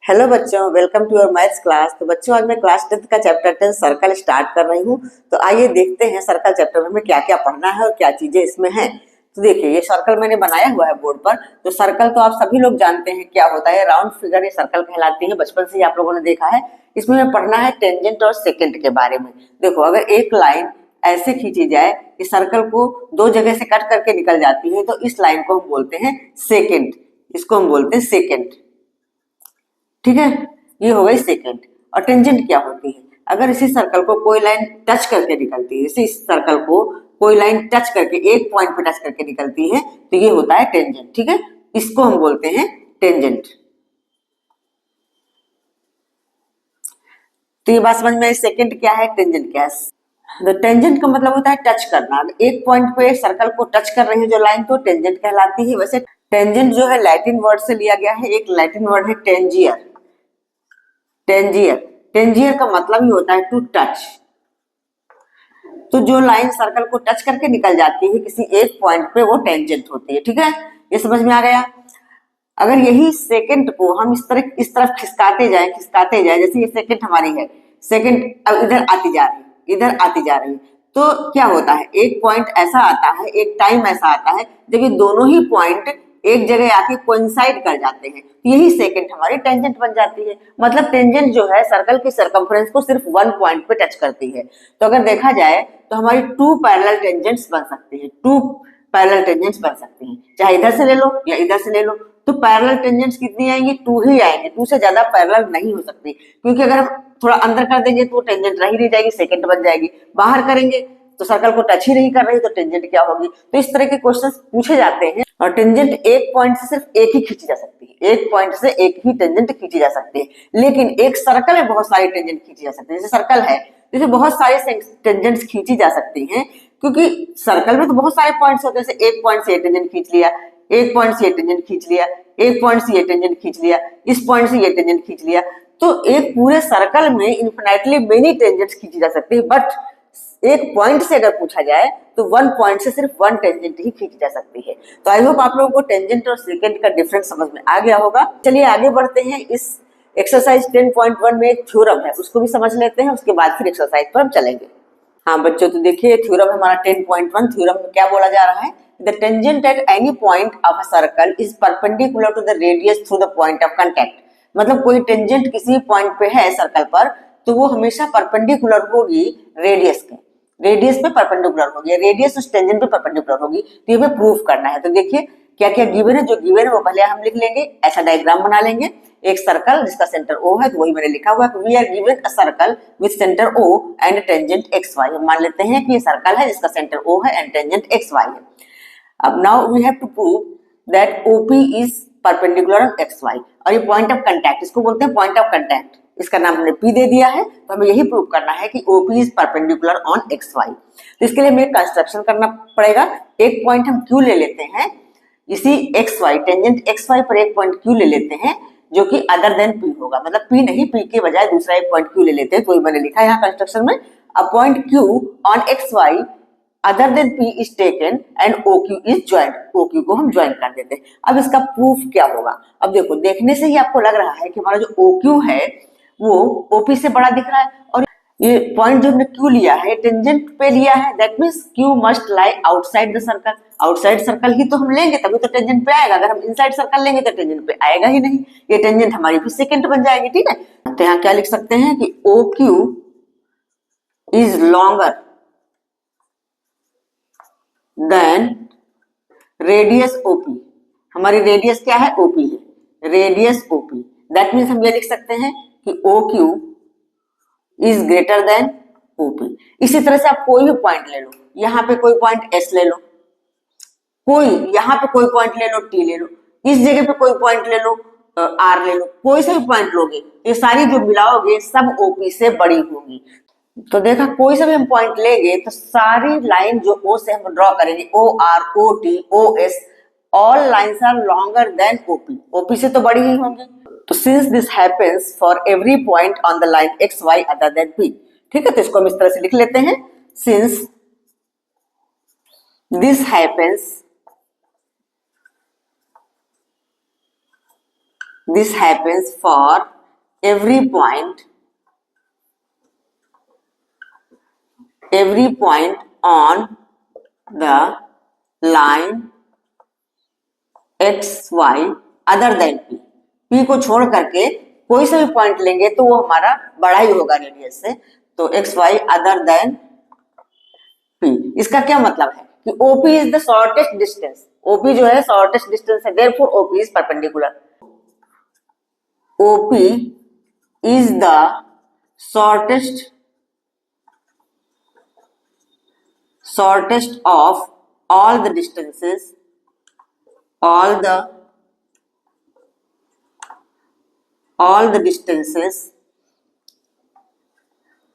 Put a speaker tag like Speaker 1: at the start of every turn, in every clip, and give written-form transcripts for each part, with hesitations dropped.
Speaker 1: Hello बच्चों, welcome to your maths class. तो बच्चों, आज मैं क्लास 10th का चैप्टर 10 सर्कल स्टार्ट कर रही हूँ। तो आइए देखते हैं सर्कल चैप्टर में हमें क्या क्या पढ़ना है और क्या चीजें इसमें हैं। तो देखिए, ये सर्कल मैंने बनाया हुआ है बोर्ड पर। तो सर्कल तो आप सभी लोग जानते हैं क्या होता है, राउंड फिगर ये सर्कल कहलाती है, बचपन से ही आप लोगों ने देखा है। इसमें हमें पढ़ना है टेंजेंट और सेकेंट के बारे में। देखो, अगर एक लाइन ऐसे खींची जाए कि सर्कल को दो जगह से कट करके निकल जाती है, तो इस लाइन को हम बोलते हैं सेकेंड। इसको हम बोलते हैं सेकेंड, ठीक है। ये हो गई सेकेंड। और टेंजेंट क्या होती है? अगर इसी सर्कल को कोई लाइन टच करके निकलती है, जैसे इस सर्कल को कोई लाइन टच करके एक पॉइंट पे टच करके निकलती है, तो ये होता है टेंजेंट, ठीक है। इसको हम बोलते हैं टेंजेंट। तो ये बात समझ में आई, सेकेंड क्या है, टेंजेंट क्या है। तो टेंजेंट का मतलब होता है टच करना। एक पॉइंट पे सर्कल को टच कर रही है जो लाइन, तो टेंजेंट कहलाती है। वैसे टेंजेंट जो है लैटिन वर्ड से लिया गया है। एक लैटिन वर्ड है टेंजियर। टेंजियर, टेंजियर का मतलब ही होता है टू टच। तो जो लाइन सर्कल को टच करके निकल जाती है किसी एक पॉइंट पे, वो टेंजेंट होती है, ठीक है। ये समझ में आ गया। अगर यही सेकंड को हम इस तरफ खिसकाते जाए, जैसे ये सेकंड हमारी है, सेकंड अब इधर आती जा रही है, इधर आती जा रही है, तो क्या होता है, एक पॉइंट ऐसा आता है, एक टाइम ऐसा आता है जब ये दोनों ही पॉइंट एक जगह आके कोइंसाइड कर जाते हैं, तो यही सेकंड हमारी टेंजेंट बन जाती है। मतलब टेंजेंट जो है सर्कल की सरकमफ्रेंस को सिर्फ वन पॉइंट पे टच करती है। तो अगर देखा जाए तो हमारी टू पैरेलल टेंजेंट्स बन सकती है, टू पैरेलल टेंजेंट्स बन सकती हैं, चाहे इधर से ले लो या इधर से ले लो। तो पैरेलल टेंजेंट्स कितनी आएंगी? टू ही आएंगे, टू से ज्यादा पैरेलल नहीं हो सकती, क्योंकि अगर हम थोड़ा अंदर कर देंगे तो टेंजेंट रह ही नहीं जाएगी, सेकंड बन जाएगी। बाहर करेंगे तो सर्कल को टच ही नहीं कर रही, तो टेंजेंट क्या होगी। तो इस तरह के क्वेश्चंस पूछे जाते हैं। और टेंजेंट एक पॉइंट से सिर्फ एक ही खींची जा सकती है, एक पॉइंट से एक ही टेंजेंट खींची जा सकती है। लेकिन एक सर्कल में बहुत सारी टेंजेंट खींची जा सकती है। जैसे सर्कल है, जैसे बहुत सारे टेंजेंट्स खींची जा सकती हैं, क्योंकि सर्कल में तो बहुत सारे पॉइंट्स होते हैं। जैसे एक पॉइंट से ये टेंजेंट खींच लिया, एक पॉइंट से ये टेंजेंट खींच लिया, एक पॉइंट से ये टेंजेंट खींच लिया, इस पॉइंट से ये टेंजेंट खींच लिया। तो एक पूरे सर्कल में इन्फिनाइटली मेनी टेंजेंट्स खींची जा सकती है। बट एक पॉइंट से अगर पूछा जाए तो वन पॉइंट से सिर्फ वन टेंजेंट ही खींची जा सकती है। तो आई होप आप लोगों को टेंजेंट और सेकेंड का डिफरेंस समझ में आ गया होगा। चलिए आगे बढ़ते हैं। इस एक्सरसाइज 10.1 में एक थ्योरम है, उसको भी समझ लेते हैं, उसके बाद फिर एक्सरसाइज पर हम चलेंगे। हाँ बच्चों, तो देखिए थ्योरम हमारा 10.1। थ्योरम में क्या बोला जा रहा है, the tangent at any point of a circle is perpendicular to the radius through the point of contact. मतलब कोई टेंजेंट किसी पॉइंट पे है सर्कल पर, तो वो हमेशा परपेंडिकुलर होगी रेडियस के, रेडियस पे परपेंडिकुलर होगी, रेडियस उस टेंजेंट पे परपेंडिकुलर होगी। तो ये हमें प्रूफ करना है। तो देखिए क्या क्या गिवन है, जो गिवन है वो पहले हम लिख लेंगे, ऐसा डायग्राम बना लेंगे। एक सर्कल जिसका सेंटर O है, तो वही मैंने लिखा हुआ है, we are given a circle with centre O and tangent XY। हम मान लेते हैं कि ये सर्कल है जिसका सेंटर O है एंड टेंजेंट XY है। अब now we have to prove that OP is perpendicular on XY। और ये पॉइंट ऑफ कांटेक्ट, इसको बोलते हैं पॉइंट ऑफ कांटेक्ट, इसका नाम हमने P दे दिया है। तो हमें यही प्रूव करना है कि OP is perpendicular on XY। तो इसके लिए हमें कंस्ट्रक्शन करना पड़ेगा। एक पॉइंट हम Q ले लेते हैं, इसी XY टेंजेंट XY पर एक पॉइंट Q ले लेते हैं, जो कि अदर देन P होगा। मतलब P नहीं, P के बजाय दूसरा एक पॉइंट Q ले लेते हैं। तो ये मैंने लिखा है यहाँ कंस्ट्रक्शन में, a point Q on XY other than P is taken and OQ is joint. OQ को हम ज्वाइन कर देते हैं। अब इसका प्रूफ क्या होगा? अब देखो, देखने से ही आपको लग रहा है कि हमारा जो OQ है वो OP से बड़ा दिख रहा है। और ये पॉइंट जो हमने Q लिया है, टेंजेंट पे लिया है, that means Q must lie outside the circle. Outside circle ही तो हम लेंगे, तभी तो टेंजेंट पे आएगा। अगर हम इनसाइड सर्कल लेंगे तो टेंजेंट पे आएगा ही नहीं। ये टेंजेंट हमारी फिर सेकंड बन जाएगी, ठीक है। तो यहाँ क्या लिख सकते हैं कि OQ is longer than radius OP। हमारी रेडियस क्या है? OP है, रेडियस OP। दैट मीन्स हम ये लिख सकते हैं कि OQ is greater than OP। इसी तरह से आप कोई भी पॉइंट ले लो, यहाँ पे कोई पॉइंट S ले लो, कोई यहाँ पे कोई पॉइंट ले लो T ले लो, इस जगह पे कोई पॉइंट ले लो R ले लो, कोई सा भी पॉइंट लोगे, ये सारी जो मिलाओगे सब OP से बड़ी होगी। तो देखा, कोई सा भी हम पॉइंट लेंगे तो सारी लाइन जो O से हम ड्रॉ करेंगे, OR, OT, OS, all lines are longer than OP। OP से तो बड़ी ही होंगी। तो since this happens for every point on the line XY other than P, ठीक है। तो इसको हम इस तरह से लिख लेते हैं, since this happens for every point on the line x y other than p, p को छोड़ करके कोई सा भी पॉइंट लेंगे तो वो हमारा बड़ा ही होगा रेडियस से, तो X Y other than P. इसका क्या मतलब है कि OP is the shortest distance, OP जो है शॉर्टेस्ट डिस्टेंस है, therefore OP is perpendicular, OP is the shortest of all the distances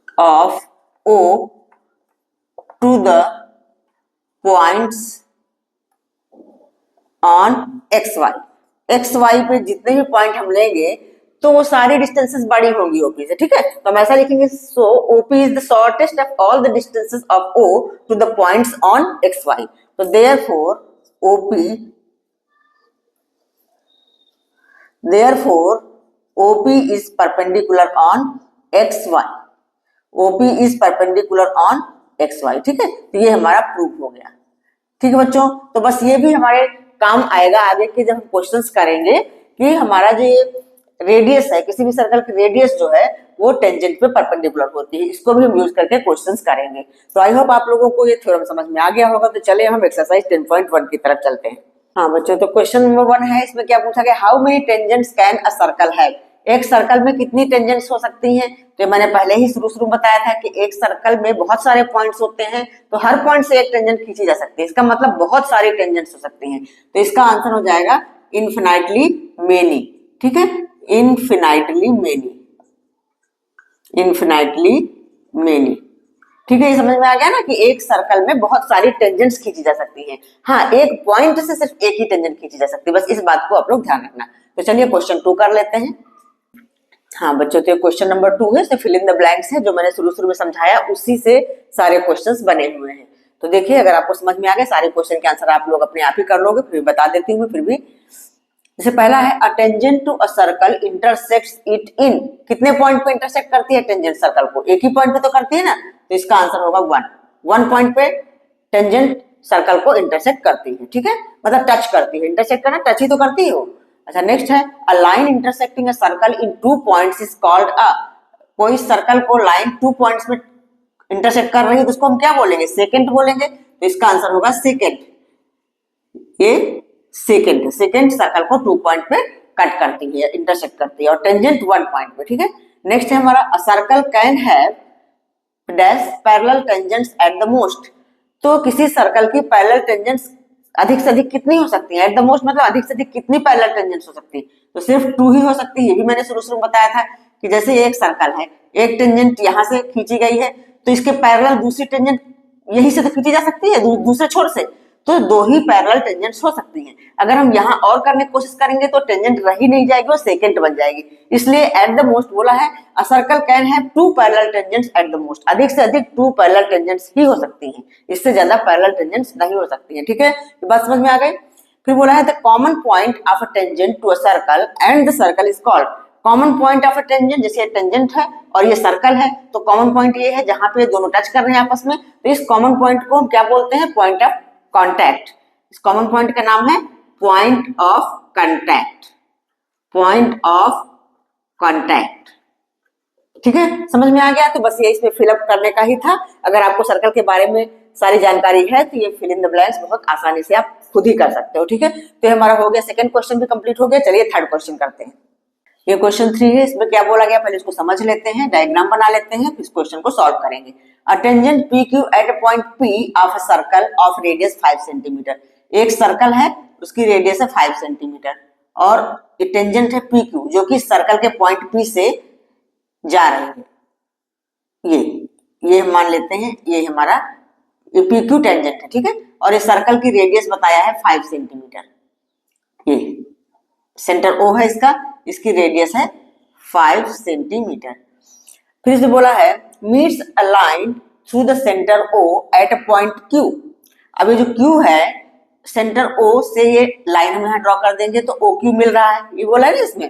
Speaker 1: of O to the points on XY। XY पे जितने भी पॉइंट हम लेंगे तो वो सारी डिस्टेंसेस बड़ी होंगी OP से, ठीक है। तो हम ऐसा लिखेंगे, so OP is the shortest of all the distances of O to the points on XY। तो therefore OP is perpendicular on XY, OP is perpendicular on XY, ठीक है। तो ये हमारा प्रूफ हो गया, ठीक है बच्चों। तो बस ये भी हमारे काम आएगा आगे के जब हम क्वेश्चंस करेंगे कि हमारा जो ये रेडियस है, किसी भी सर्कल की रेडियस जो है वो टेंजेंट पे परपेंडिकुलर होती है, इसको भी हम यूज करके क्वेश्चंस करेंगे। तो आई होप आप लोगों को ये थ्योरम समझ में आ गया होगा। तो चलिए हम एक्सरसाइज 10.1 की तरफ चलते हैं। हाँ बच्चों, तो क्वेश्चन नंबर 1 है, इसमें क्या पूछा गया, how many tangents can a circle have. एक सर्कल में कितनी टेंजेंट्स हो सकती हैं। तो मैंने पहले ही शुरू बताया था कि एक सर्कल में बहुत सारे पॉइंट्स होते हैं, तो हर पॉइंट से एक टेंजेंट खींची जा सकती है, इसका मतलब बहुत सारी टेंजेंट्स हो सकती हैं। तो इसका आंसर हो जाएगा इनफिनाइटली मेनी, ठीक है, इनफिनाइटली मेनी, ठीक है। ये समझ में आ गया ना कि एक सर्कल में बहुत सारी टेंजेंट्स खींची जा सकती हैं। हाँ, एक पॉइंट से सिर्फ एक ही टेंजेंट खींची जा सकती है, बस इस बात को आप लोग ध्यान रखना। तो चलिए क्वेश्चन 2 कर लेते हैं। हाँ बच्चों, तो क्वेश्चन नंबर 2 है, फिल इन द ब्लैंक्स है, जो मैंने शुरू में समझाया उसी से सारे क्वेश्चंस बने हुए हैं। तो देखिए, अगर आपको समझ में आ गए सारे क्वेश्चन के आंसर आप लोग अपने आप ही कर लोगे, फिर बता देती हूँ। फिर भी जैसे पहला है, a tangent to a circle intersects it in, कितने पॉइंट पे इंटरसेक्ट करती है टेंजेंट सर्कल को, एक ही पॉइंट पे तो करती है ना, तो इसका आंसर होगा 1 पॉइंट पे टेंजेंट सर्कल को इंटरसेक्ट करती है, ठीक है, मतलब टच करती है, इंटरसेक्ट करना टच ही तो करती है वो। अच्छा, नेक्स्ट है, a line intersecting a circle in 2 points is called a, कोई सर्कल को लाइन 2 पॉइंट्स में इंटरसेक्ट कर रही है तो उसको हम क्या बोलेंगे, सेकेंड बोलेंगे। तो इसका आंसर होगा सेकेंड, ये सेकेंड सर्कल को 2 पॉइंट पे कट करती है, इंटरसेक्ट करती है, और टेंजेंट 1 पॉइंट पे, ठीक है। नेक्स्ट है हमारा, a circle can have dash parallel tangents at the most, तो किसी सर्कल की पैरेलल टेंजेंट्स अधिक से अधिक कितनी हो सकती है, एट द मोस्ट मतलब अधिक से अधिक कितनी पैरेलल टेंजेंट्स हो सकती है, तो सिर्फ 2 ही हो सकती है। ये भी मैंने शुरू में बताया था कि जैसे एक सर्कल है, एक टेंजेंट यहाँ से खींची गई है, तो इसके पैरेलल दूसरी टेंजेंट यही से तो खींची जा सकती है, दूसरे छोर से, तो 2 ही पैरेलल टेंजेंट्स हो सकती हैं। अगर हम यहाँ और करने की कोशिश करेंगे तो टेंजेंट रह ही नहीं जाएगी, वो सेकेंड बन जाएगी, इसलिए एट द मोस्ट बोला है। A circle can have 2 parallel tangents at the most, अधिक से अधिक 2 पैरेलल टेंजेंट्स ही हो सकती हैं, इससे ज्यादा पैरेलल टेंजेंट्स नहीं हो सकती हैं, ठीक है। तो बात समझ में आ गई। फिर बोला है, the common point of a tangent to a circle and the circle is called, common point of a tangent, जैसे टेंजेंट है और ये सर्कल है, तो कॉमन पॉइंट ये है जहां पे दोनों टच कर रहे हैं आपस में, तो इस कॉमन पॉइंट को हम क्या बोलते हैं, पॉइंट ऑफ कॉन्टैक्ट। इस कॉमन पॉइंट का नाम है point of contact, point of contact, ठीक है, समझ में आ गया। तो बस ये इसमें फिलअप करने का ही था। अगर आपको सर्कल के बारे में सारी जानकारी है तो ये फिल इन द ब्लैंक्स बहुत आसानी से आप खुद ही कर सकते हो, ठीक है। तो हमारा हो गया, सेकंड क्वेश्चन भी कंप्लीट हो गया। चलिए थर्ड क्वेश्चन करते हैं। ये क्वेश्चन 3 है, इसमें क्या बोला गया, पहले इसको समझ लेते हैं, डायग्राम बना लेते हैं, इस क्वेश्चन को सॉल्व करेंगे। A tangent PQ at a point P of a circle of radius 5 centimetre, एक सर्कल है उसकी रेडियस है 5 सेंटीमीटर और ये टेंजेंट है PQ जो कि सर्कल के पॉइंट P से जा रही है, ये हम मान लेते हैं, ये हमारा ये PQ टेंजेंट है, ठीक है, और ये सर्कल की रेडियस बताया है 5 सेंटीमीटर, ये सेंटर O है इसका, इसकी रेडियस है 5 सेंटीमीटर। फिर से बोला है, meets a line through the centre O at a point Q, अब ये जो Q है सेंटर O से ये लाइन हम यहाँ ड्रॉ कर देंगे तो OQ मिल रहा है, ये बोला है ना इसमें,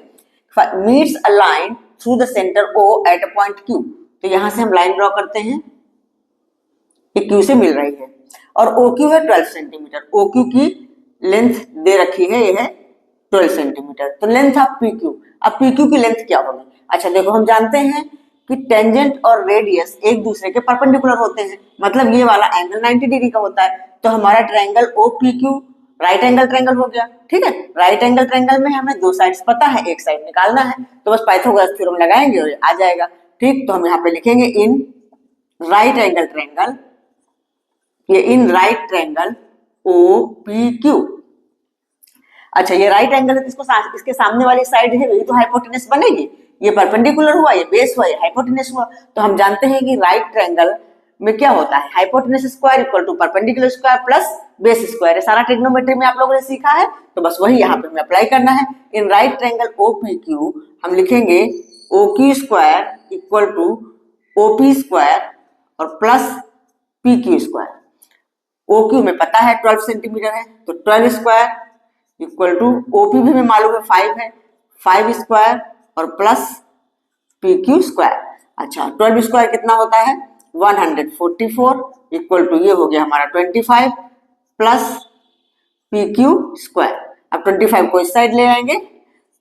Speaker 1: meets a line through the centre O at a point Q। तो यहाँ से हम लाइन ड्रॉ करते हैं, ये Q से मिल रही है और OQ है 12 सेंटीमीटर। OQ की लेंथ दे रखी है, ये है 12 सेंटीमीटर। तो लेंथ ऑफ PQ, अब PQ की लेंथ क्या होगी? अच्छा देखो, हम जानते हैं कि टेंजेंट और रेडियस एक दूसरे के परपेंडिकुलर होते हैं, मतलब ये वाला एंगल 90 डिग्री का होता है। तो हमारा triangle OPQ right angle triangle हो गया। ठीक है, राइट एंगल ट्रायंगल में हमें दो साइड्स पता है, एक साइड निकालना है, तो बस पाइथागोरस थ्योरम लगाएंगे और आ जाएगा। ठीक, तो हम यहाँ पे लिखेंगे इन राइट एंगल ट्रायंगल, ये इन राइट ट्रायंगल OPQ। अच्छा, ये राइट एंगल है, इसके सामने वाली साइड है, यही तो हाइपोटेनस बनेगी। ये परपेंडिकुलर हुआ, ये बेस हुआ, ये हाइपोटेनस हुआ। तो हम जानते हैं कि राइट ट्रायंगल में क्या होता है, hypotenuse square equal to perpendicular square plus base square. सारा ट्रिग्नोमेट्री में आप लोगों ने सीखा है, तो बस वही यहाँ पे हमें अप्लाई करना है। इन राइट ट्रायंगल OPQ हम लिखेंगे OQ square equal to OP square और प्लस PQ स्क्वायर। OQ में पता है 12 सेंटीमीटर है, तो 12 स्क्वायर इक्वल टू OP भी हमें मालूम है 5 है, 5 स्क्वायर और प्लस PQ स्क्वायर। अच्छा, 12 स्क्वायर कितना होता है 144 इक्वल टू ये हो गया हमारा 25 प्लस PQ स्क्वायर। अब 25 को इस साइड ले आएंगे,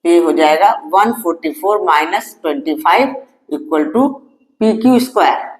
Speaker 1: ये हो जाएगा 144 minus 25 equal to PQ square.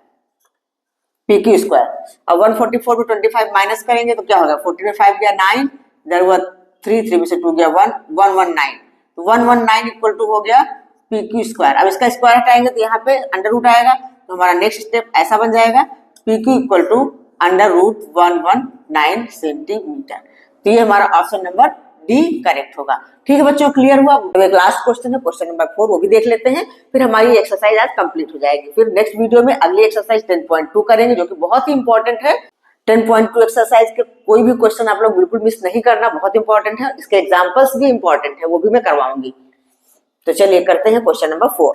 Speaker 1: PQ square, अब 144 में 25 माइनस करेंगे तो क्या होगा, 14 में 5 गया 9, इधर हुआ 3, 3 में से 2 गया 1, 119, तो 119 इक्वल टू हो गया PQ स्क्वायर। अब इसका स्क्वायर हटाएंगे तो यहाँ पे अंडर रूट आएगा, तो हमारा नेक्स्ट स्टेप ऐसा बन जाएगा PQ equal to under root 119 centimetre. तो ये हमारा ऑप्शन नंबर D करेक्ट होगा। ठीक है बच्चों, क्लियर हुआ? तो एक लास्ट क्वेश्चन है, क्वेश्चन नंबर 4, वो भी देख लेते हैं, फिर हमारी एक्सरसाइज आज कंप्लीट हो जाएगी। फिर नेक्स्ट वीडियो में अगली एक्सरसाइज 10.2 करेंगे, जो कि बहुत ही इंपॉर्टेंट है। 10.2 एक्सरसाइज के कोई भी क्वेश्चन आप लोग बिल्कुल मिस नहीं करना, बहुत इंपॉर्टेंट है। इसके एग्जाम्पल्स भी इंपॉर्टेंट है, वो भी मैं करवाऊंगी। तो चलिए करते हैं क्वेश्चन नंबर 4।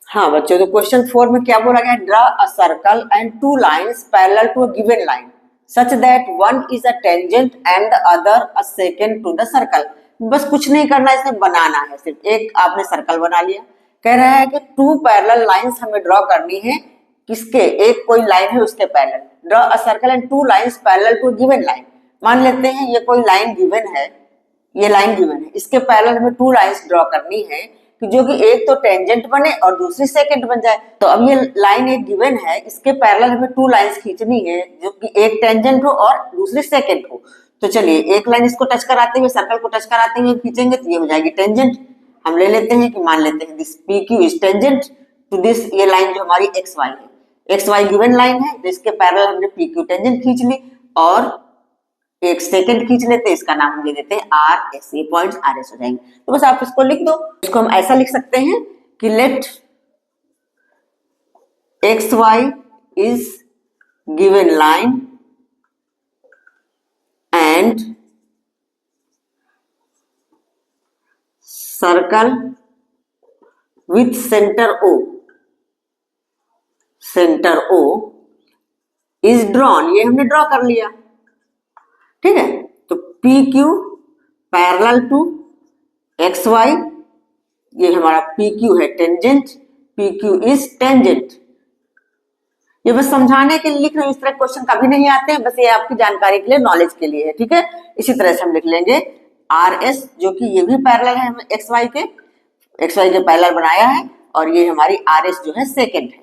Speaker 1: हाँ बच्चों, तो क्वेश्चन 4 में क्या बोला गया, draw a circle and 2 lines parallel to a given line such that one is a tangent and the other a secant to the circle। बस कुछ नहीं करना, इसे बनाना है, सिर्फ एक आपने सर्कल बना लिया। कह रहा है कि 2 पैरेलल लाइंस हमें ड्रॉ करनी है, किसके, एक कोई लाइन है उसके parallel. Draw a circle and 2 lines parallel to given line. मान लेते हैं ये कोई लाइन गिवन है, ये लाइन गिवन है, इसके पैरेलल हमें 2 लाइंस ड्रॉ करनी है कि जो कि एक तो टेंजेंट बने और दूसरी सेकंड बन जाए। तो अब ये लाइन एक गिवन है, इसके पैरेलल हमें 2 लाइंस खींचनी है, जो कि एक टेंजेंट हो और दूसरी सेकंड हो। तो चलिए एक लाइन इसको टच कराते हुए, सर्कल को टच कराते हुए खींचेंगे तो ये हो जाएगी टेंजेंट। हम ले लेते हैं कि मान लेते हैं this PQ is tangent to this, ये लाइन जो हमारी XY है, XY गिवन लाइन है, जिसके पैरेलल हमने PQ टेंजेंट खींच ली और एक सेकंड खींच लेते हैं, इसका नाम हम दे देते हैं RS। ये पॉइंट्स RS हो जाएंगे। तो बस आप इसको लिख दो। इसको हम ऐसा लिख सकते हैं कि let XY is given line and circle with centre O, centre O is drawn. ये हमने ड्रॉ कर लिया, ठीक है। तो PQ पैरेलल टू XY, ये हमारा PQ है टेंजेंट, PQ इज टेंजेंट। ये बस समझाने के लिए लिख रहे हैं, इस तरह क्वेश्चन कभी नहीं आते हैं, बस ये आपकी जानकारी के लिए, नॉलेज के लिए है, ठीक है। इसी तरह से हम लिख लेंगे RS, जो कि ये भी पैरेलल है हमें XY के पैरेलल बनाया है, और ये हमारी RS जो है सेकंड है।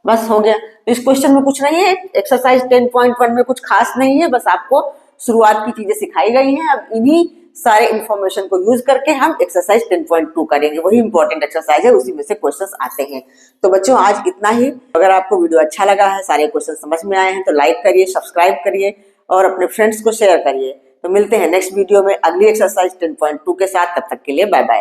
Speaker 1: बस हो गया। तो इस क्वेश्चन में कुछ नहीं है, एक्सरसाइज 10.1 में कुछ खास नहीं है, बस आपको शुरुआत की चीजें सिखाई गई हैं। अब इन्हीं सारे इंफॉर्मेशन को यूज करके हम एक्सरसाइज 10.2 करेंगे, वही इंपॉर्टेंट एक्सरसाइज है, उसी में से क्वेश्चंस आते हैं। तो बच्चों आज इतना ही। अगर आपको वीडियो अच्छा लगा है, सारे क्वेश्चन समझ में आए हैं, तो लाइक करिए, सब्सक्राइब करिए और अपने फ्रेंड्स को शेयर करिए। तो मिलते हैं नेक्स्ट वीडियो में अगली एक्सरसाइज 10.2 के साथ। तब तक के लिए बाय बाय।